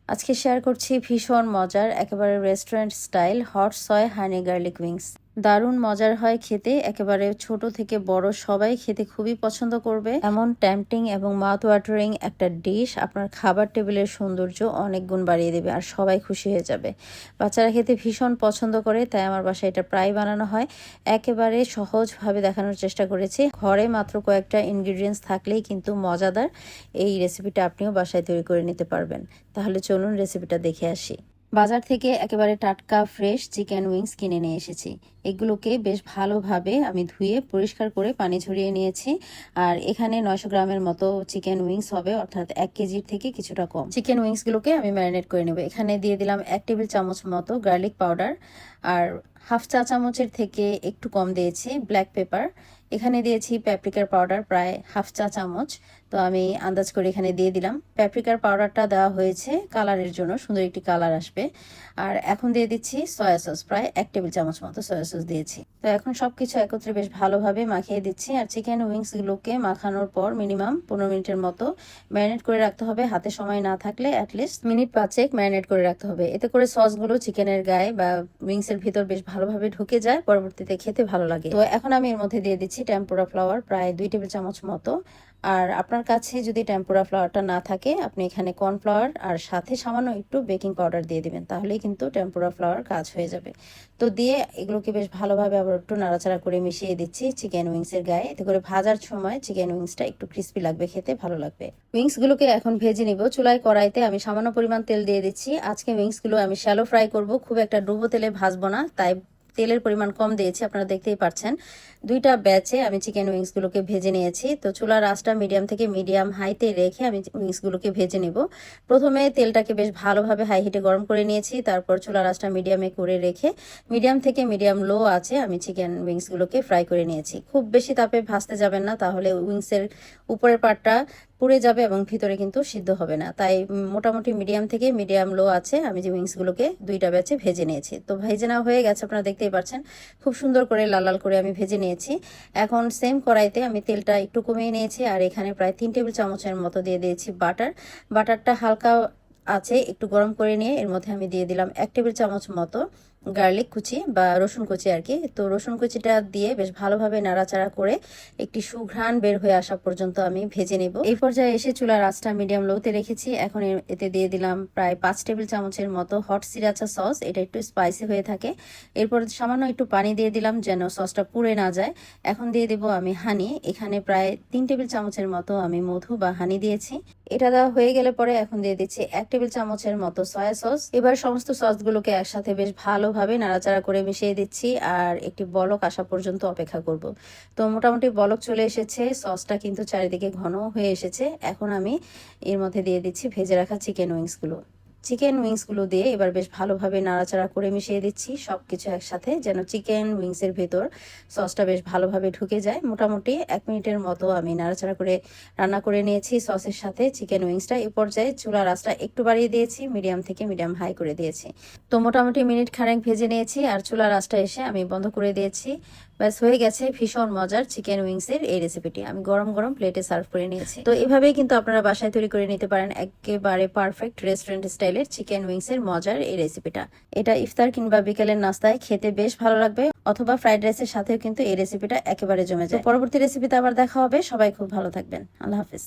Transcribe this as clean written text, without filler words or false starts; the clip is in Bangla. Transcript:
আজকে শেয়ার করছি ভীষণ মজার একেবারে রেস্টুরেন্ট স্টাইল হট সয় হানি গার্লিক উইংস। দারুণ মজার হয় খেতে, একেবারে ছোট থেকে বড় সবাই খেতে খুবই পছন্দ করবে। এমন টেম্পটিং এবং মাউথ ওয়াটারিং একটা ডিশ আপনার খাবার টেবিলের সৌন্দর্য অনেক গুণ বাড়িয়ে দেবে আর সবাই খুশি হয়ে যাবে। বাচ্চারা খেতে ভীষণ পছন্দ করে, তাই আমার বাসায় এটা প্রায় বানানো হয়। একেবারে সহজভাবে দেখানোর চেষ্টা করেছি। ঘরে মাত্র কয়েকটা ইনগ্রিডিয়েন্টস থাকলেই কিন্তু মজাদার এই রেসিপিটা আপনিও বাসায় তৈরি করে নিতে পারবেন। তাহলে চলুন রেসিপিটা দেখে আসি। বাজার থেকে একেবারে টাটকা ফ্রেশ চিকেন উইংস কিনে নিয়ে এসেছি। এগুলোকে বেশ ভালোভাবে আমি ধুয়ে পরিষ্কার করে পানি ঝরিয়ে নিয়েছি। আর এখানে 900 গ্রামের মতো চিকেন উইংস হবে, অর্থাৎ 1 কেজির থেকে কিছুটা কম। চিকেন উইংসগুলোকে আমি ম্যারিনেট করে নেব। এখানে দিয়ে দিলাম 1 টেবিল চামচ মতো গার্লিক পাউডার, আর হাফ চা চামচের থেকে একটু কম দিয়েছি ব্ল্যাক পেপার। এখানে দিয়েছি প্যাপ্রিকার পাউডার প্রায় হাফ চা চামচ, তো আমি আন্দাজ করে এখানে দিয়ে দিলাম। প্যাপ্রিকার পাউডারটা দেওয়া হয়েছে কালারের জন্য, সুন্দর একটি কালার আসবে। আর এখন দিয়ে দিচ্ছি সয়া সস, প্রায় 1 টেবিল চামচ মতো সয়া সস দিয়েছি। তো এখন সবকিছু একত্রে বেশ ভালোভাবে মাখিয়ে দিচ্ছি। আর চিকেন উইংসগুলোকে মাখানোর পর মিনিমাম 15 মিনিটের মতো ম্যারিনেট করে রাখতে হবে। হাতে সময় না থাকলে অ্যাটলিস্ট মিনিট 5 ম্যারিনেট করে রাখতে হবে। এতে করে সসগুলো চিকেনের গায়ে বা উইংসের ভিতর বেশ ভালোভাবে ঢুকে যায়, পরবর্তীতে খেতে ভালো লাগে। তো এখন আমি এর মধ্যে দিয়ে দিচ্ছি টেম্পুরা ফ্লাওয়ার প্রায় 2 টেবিল চামচ মতো। আর আপনার কাছে যদি টেম্পুরা ফ্লাওয়ারটা না থাকে, আপনি এখানে কর্নফ্লাওয়ার আর সাথে সামান্য একটু বেকিং পাউডার দিয়ে দিবেন, তাহলেই কিন্তু টেম্পুরা ফ্লাওয়ার কাজ হয়ে যাবে। তো দিয়ে এগুলোকে বেশ ভালোভাবে আবার একটু নাড়াচাড়া করে মিশিয়ে দিচ্ছি চিকেন উইংসের গায়ে। এতে করে ভাজার সময় চিকেন উইংসটা একটু ক্রিস্পি লাগবে, খেতে ভালো লাগবে। উইংসগুলোকে এখন ভেজে নিব। চুলায় কড়াইতে আমি সামান্য পরিমাণ তেল দিয়ে দিচ্ছি। আজকে উইংসগুলো আমি শ্যালো ফ্রাই করব, খুব একটা ডুবো তেলে ভাজবো না, তাই তেলের পরিমাণ কম দিয়েছি, আপনারা দেখতেই পাচ্ছেন। 2টা ব্যাচে আমি চিকেন উইংসগুলোকে ভেজে নিয়েছি। তো চুলার আঁচটা মিডিয়াম থেকে মিডিয়াম হাইতে রেখে আমি উইংসগুলোকে ভেজে নিব। প্রথমে তেলটাকে বেশ ভালোভাবে হাই হিটে গরম করে নিয়েছি, তারপর চুলার আঁচটা মিডিয়ামে করে রেখে মিডিয়াম থেকে মিডিয়াম লো আছে আমি চিকেন উইংসগুলোকে ফ্রাই করে নিয়েছি। খুব বেশি তাপে ভাজতে যাবেন না, তাহলে উইংসের উপরের পার্টটা পুড়ে যাবে এবং ভিতরে কিন্তু সিদ্ধ হবে না। তাই মোটামুটি মিডিয়াম থেকে মিডিয়াম লো আছে আমি যে উইংসগুলোকে 2টা ব্যাচে ভেজে নিয়েছি। তো ভেজে নেওয়া হয়ে গেছে, আপনারা দেখতেই পাচ্ছেন খুব সুন্দর করে লাল লাল করে আমি ভেজে নিয়েছি। এখন সেম কড়াইতে আমি তেলটা একটু কমিয়ে নিয়েছি, আর এখানে প্রায় 3 টেবিল চামচের মতো দিয়ে দিয়েছি বাটার। বাটারটা হালকা আছে একটু গরম করে নিয়ে এর মধ্যে আমি দিয়ে দিলাম 1 টেবিল চামচ মতো গার্লিক কুচি বা রসুন কুচি আর কি। তো রসুন কুচিটা দিয়ে বেশ ভালোভাবে নাড়াচাড়া করে একটি সুঘ্রাণ বের হয়ে আসা পর্যন্ত আমি ভেজে নেব। এই পর্যায়ে এসে চুলার আঁচটা মিডিয়াম লোতে রেখেছি। এখন এতে দিয়ে দিলাম প্রায় 5 টেবিল চামচের মতো হট সিরাচা সস, এটা একটু স্পাইসি হয়ে থাকে। এরপর সামান্য একটু পানি দিয়ে দিলাম যেন সসটা পুড়ে না যায়। এখন দিয়ে দেব আমি হানি, এখানে প্রায় 3 টেবিল চামচের মতো আমি মধু বা হানি দিয়েছি। এটা দেওয়া হয়ে গেলে পরে এখন দিয়ে দিচ্ছি 1 টেবিল চামচের মতো সয়া সস। এবার সমস্ত সসগুলোকে একসাথে বেশ ভালোভাবে নাড়াচাড়া করে মিশিয়ে দিচ্ছি আর একটি বলক আসা পর্যন্ত অপেক্ষা করব। তো মোটামুটি বলক চলে এসেছে, সসটা কিন্তু চারিদিকে ঘন হয়ে এসেছে। এখন আমি এর মধ্যে দিয়ে দিচ্ছি ভেজে রাখা চিকেন উইংসগুলো। চিকেন উইংসগুলো দিয়ে এবার বেশ ভালোভাবে নাড়াচাড়া করে মিশিয়ে দিচ্ছি সবকিছু একসাথে, যেন চিকেন উইংসের ভেতর সসটা বেশ ভালোভাবে ঢুকে যায়। মোটামুটি 1 মিনিটের মতো আমি নাড়াচাড়া করে রান্না করে নিয়েছি সসের সাথে চিকেন উইংসটা। এই পর্যায়ে চুলার আঁচটা একটু বাড়িয়ে দিয়েছি, মিডিয়াম থেকে মিডিয়াম হাই করে দিয়েছি। তো মোটামুটি মিনিট খানেক ভেজে নিয়েছি আর চুলার আঁচটা এসে আমি বন্ধ করে দিয়েছি। ব্যাস হয়ে গেছে ভীষণ মজার চিকেন উইংসের এই রেসিপিটি। আমি গরম গরম প্লেটে সার্ভ করে নিয়েছি। তো এভাবেই কিন্তু আপনারা বাসায় তৈরি করে নিতে পারেন একেবারে পারফেক্ট রেস্টুরেন্ট স্টাইলের চিকেন উইংসের মজার এই রেসিপিটা। এটা ইফতার কিংবা বিকেলের নাস্তায় খেতে বেশ ভালো লাগবে, অথবা ফ্রাইড রাইসের সাথেও কিন্তু এই রেসিপিটা একেবারে জমে যায়। পরবর্তী রেসিপিতে আবার দেখা হবে। সবাই খুব ভালো থাকবেন। আল্লাহ হাফিজ।